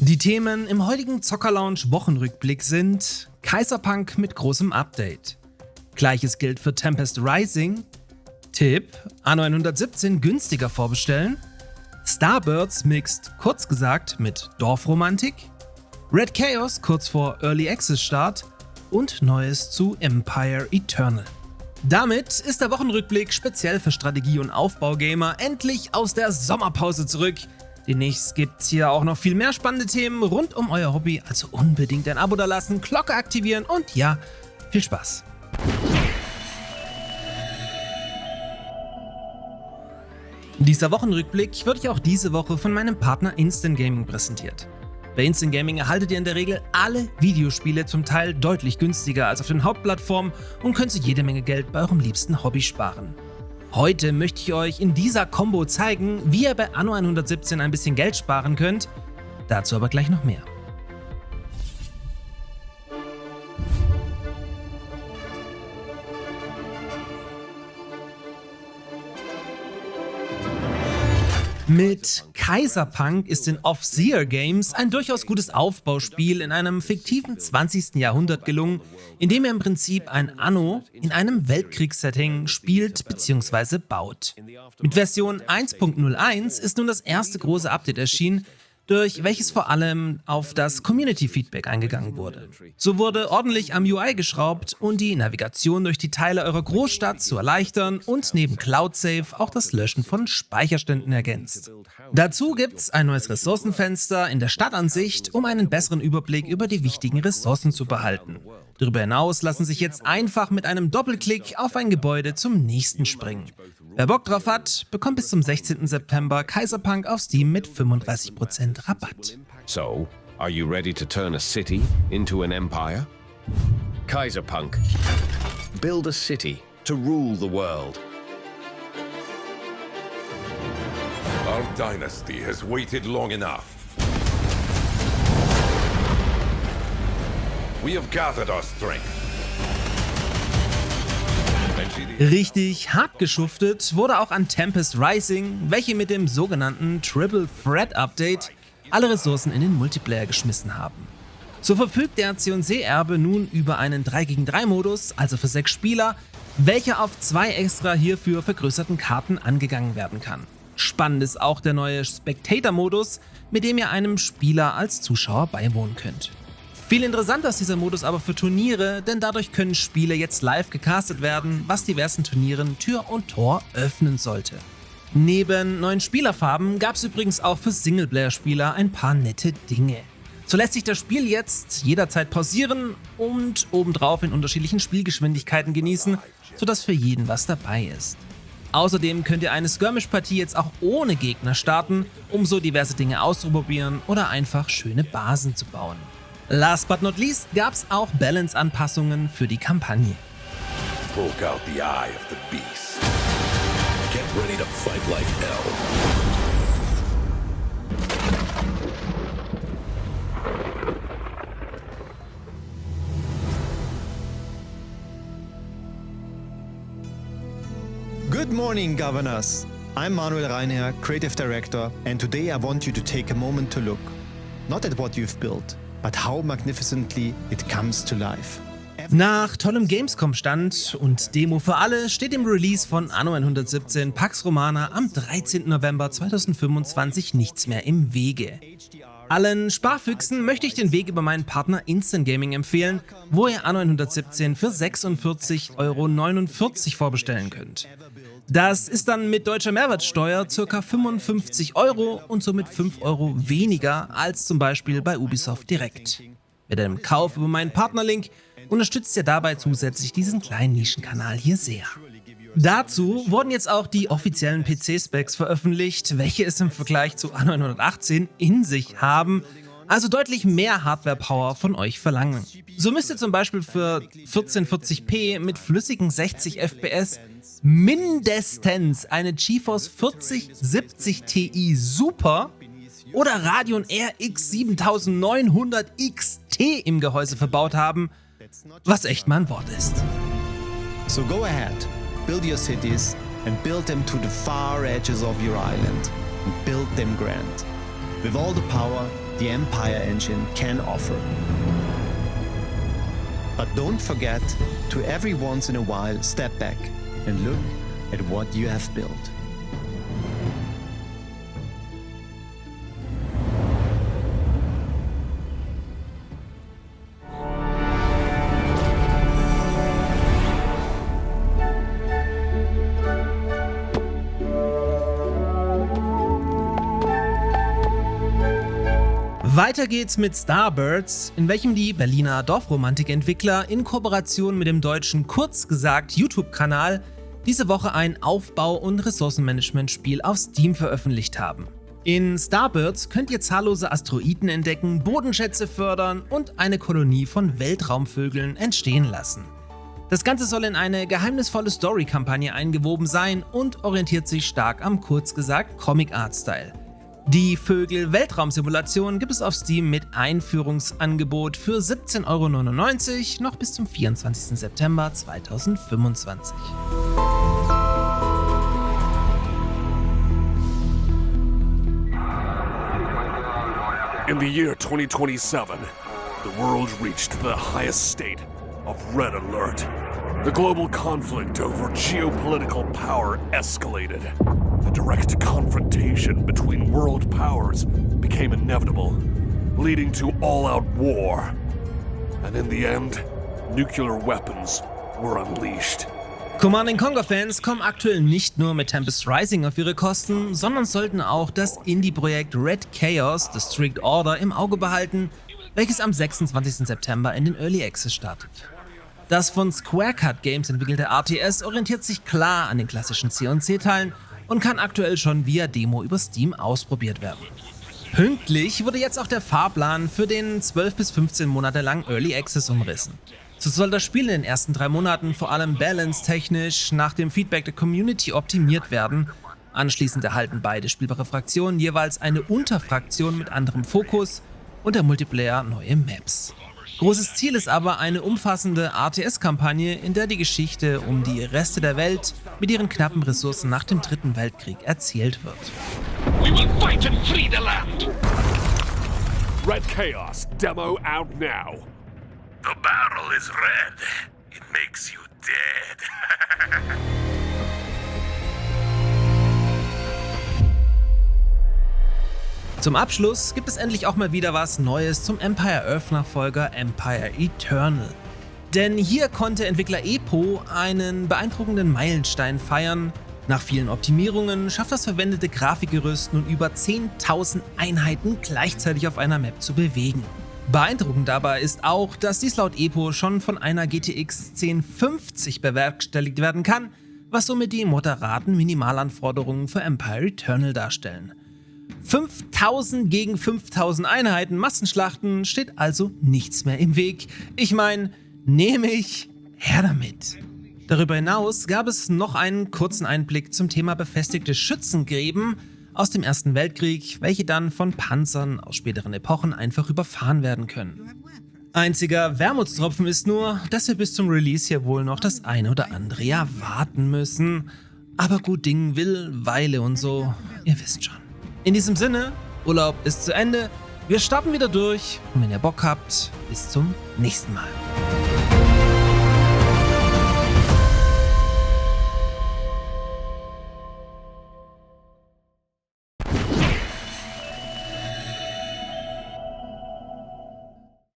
Die Themen im heutigen Zocker-Lounge Wochenrückblick sind Kaiserpunk mit großem Update. Gleiches gilt für Tempest Rising. Tipp: Anno 117 günstiger vorbestellen. Starbirds mixt kurz gesagt mit Dorfromantik. Red Chaos kurz vor Early Access Start. Und Neues zu Empire Eternal. Damit ist der Wochenrückblick speziell für Strategie- und Aufbaugamer endlich aus der Sommerpause zurück. Demnächst gibt's hier auch noch viel mehr spannende Themen rund um euer Hobby, also unbedingt ein Abo dalassen, Glocke aktivieren und ja, viel Spaß. Dieser Wochenrückblick wird euch auch diese Woche von meinem Partner Instant Gaming präsentiert. Bei Instant Gaming erhaltet ihr in der Regel alle Videospiele zum Teil deutlich günstiger als auf den Hauptplattformen und könnt so jede Menge Geld bei eurem liebsten Hobby sparen. Heute möchte ich euch in dieser Combo zeigen, wie ihr bei Anno 117 ein bisschen Geld sparen könnt. Dazu aber gleich noch mehr. Mit Kaiserpunk ist in Off-Seer Games ein durchaus gutes Aufbauspiel in einem fiktiven 20. Jahrhundert gelungen, in dem ihr im Prinzip ein Anno in einem Weltkriegssetting spielt bzw. baut. Mit Version 1.01 ist nun das erste große Update erschienen, durch welches vor allem auf das Community-Feedback eingegangen wurde. So wurde ordentlich am UI geschraubt und die Navigation durch die Teile eurer Großstadt zu erleichtern und neben Cloud Save auch das Löschen von Speicherständen ergänzt. Dazu gibt's ein neues Ressourcenfenster in der Stadtansicht, um einen besseren Überblick über die wichtigen Ressourcen zu behalten. Darüber hinaus lassen sich jetzt einfach mit einem Doppelklick auf ein Gebäude zum nächsten springen. Wer Bock drauf hat, bekommt bis zum 16. September Kaiserpunk auf Steam mit 35% Rabatt. So, are you ready to turn a city into an empire? Kaiserpunk. Build a city to rule the world. Our dynasty has waited long enough. We have gathered our strength. Richtig hart geschuftet wurde auch an Tempest Rising, welche mit dem sogenannten Triple Threat Update alle Ressourcen in den Multiplayer geschmissen haben. So verfügt der C&C-Erbe nun über einen 3 gegen 3 Modus, also für 6 Spieler, welcher auf 2 extra hierfür vergrößerten Karten angegangen werden kann. Spannend ist auch der neue Spectator-Modus, mit dem ihr einem Spieler als Zuschauer beiwohnen könnt. Viel interessanter ist dieser Modus aber für Turniere, denn dadurch können Spiele jetzt live gecastet werden, was diversen Turnieren Tür und Tor öffnen sollte. Neben neuen Spielerfarben gab es übrigens auch für Singleplayer-Spieler ein paar nette Dinge. So lässt sich das Spiel jetzt jederzeit pausieren und obendrauf in unterschiedlichen Spielgeschwindigkeiten genießen, sodass für jeden was dabei ist. Außerdem könnt ihr eine Skirmish-Partie jetzt auch ohne Gegner starten, um so diverse Dinge auszuprobieren oder einfach schöne Basen zu bauen. Last but not least gab's auch Balance-Anpassungen für die Kampagne. Poke out the eye of the beast. Get ready to fight like hell. Good morning, governors. I'm Manuel Reinherr, Creative Director, and today I want you to take a moment to look, not at what you've built, but how magnificently it comes to life. Nach tollem Gamescom-Stand und Demo für alle steht dem Release von Anno 117 Pax Romana am 13. November 2025 nichts mehr im Wege. Allen Sparfüchsen möchte ich den Weg über meinen Partner Instant Gaming empfehlen, wo ihr Anno 117 für 46,49 € vorbestellen könnt. Das ist dann mit deutscher Mehrwertsteuer ca. 55 € und somit 5 € weniger als zum Beispiel bei Ubisoft direkt. Mit einem Kauf über meinen Partnerlink unterstützt ihr dabei zusätzlich diesen kleinen Nischenkanal hier sehr. Dazu wurden jetzt auch die offiziellen PC-Specs veröffentlicht, welche es im Vergleich zu Anno 118 in sich haben, also deutlich mehr Hardware-Power von euch verlangen. So müsst ihr zum Beispiel für 1440p mit flüssigen 60 FPS mindestens eine GeForce 4070 Ti Super oder Radeon RX 7900 XT im Gehäuse verbaut haben, was echt mal ein Wort ist. So go ahead, build your cities and build them to the far edges of your island and build them grand. With all the power the Empire engine can offer. But don't forget to every once in a while step back and look at what you have built. Weiter geht's mit Starbirds, in welchem die Berliner Dorfromantik-Entwickler in Kooperation mit dem deutschen kurz gesagt YouTube-Kanal diese Woche ein Aufbau- und Ressourcenmanagement-Spiel auf Steam veröffentlicht haben. In Starbirds könnt ihr zahllose Asteroiden entdecken, Bodenschätze fördern und eine Kolonie von Weltraumvögeln entstehen lassen. Das Ganze soll in eine geheimnisvolle Story-Kampagne eingewoben sein und orientiert sich stark am kurz gesagt Comic-Art-Style. Die Vögel-Weltraumsimulation gibt es auf Steam mit Einführungsangebot für 17,99 € noch bis zum 24. September 2025. In the year 2027, the world reached the highest state of red alert. The global conflict over geopolitical power escalated. The direct confrontation between world powers became inevitable, leading to all-out war. And in the end, nuclear weapons were unleashed. Command & Conquer-Fans kommen aktuell nicht nur mit Tempest Rising auf ihre Kosten, sondern sollten auch das Indie-Projekt Red Chaos, The Strict Order, im Auge behalten, welches am 26. September in den Early Access startet. Das von Square Cut Games entwickelte RTS orientiert sich klar an den klassischen C&C-Teilen und kann aktuell schon via Demo über Steam ausprobiert werden. Pünktlich wurde jetzt auch der Fahrplan für den 12 bis 15 Monate langen Early Access umrissen. So soll das Spiel in den ersten 3 Monaten vor allem balance-technisch nach dem Feedback der Community optimiert werden. Anschließend erhalten beide spielbare Fraktionen jeweils eine Unterfraktion mit anderem Fokus und der Multiplayer neue Maps. Großes Ziel ist aber eine umfassende RTS-Kampagne, in der die Geschichte um die Reste der Welt mit ihren knappen Ressourcen nach dem Dritten Weltkrieg erzählt wird. We will fight and free the land! Red Chaos demo out now. The barrel is red. It makes you dead. Zum Abschluss gibt es endlich auch mal wieder was Neues zum Empire Earth-Nachfolger Empire Eternal. Denn hier konnte Entwickler Epo einen beeindruckenden Meilenstein feiern. Nach vielen Optimierungen schafft das verwendete Grafikgerüst nun über 10.000 Einheiten gleichzeitig auf einer Map zu bewegen. Beeindruckend dabei ist auch, dass dies laut Epo schon von einer GTX 1050 bewerkstelligt werden kann, was somit die moderaten Minimalanforderungen für Empire Eternal darstellen. 5000 gegen 5000 Einheiten Massenschlachten steht also nichts mehr im Weg. Ich meine, nehme ich, her damit. Darüber hinaus gab es noch einen kurzen Einblick zum Thema befestigte Schützengräben aus dem Ersten Weltkrieg, welche dann von Panzern aus späteren Epochen einfach überfahren werden können. Einziger Wermutstropfen ist nur, dass wir bis zum Release hier wohl noch das eine oder andere Jahr warten müssen. Aber gut Ding will Weile und so, ihr wisst schon. In diesem Sinne, Urlaub ist zu Ende, wir starten wieder durch und wenn ihr Bock habt, bis zum nächsten Mal.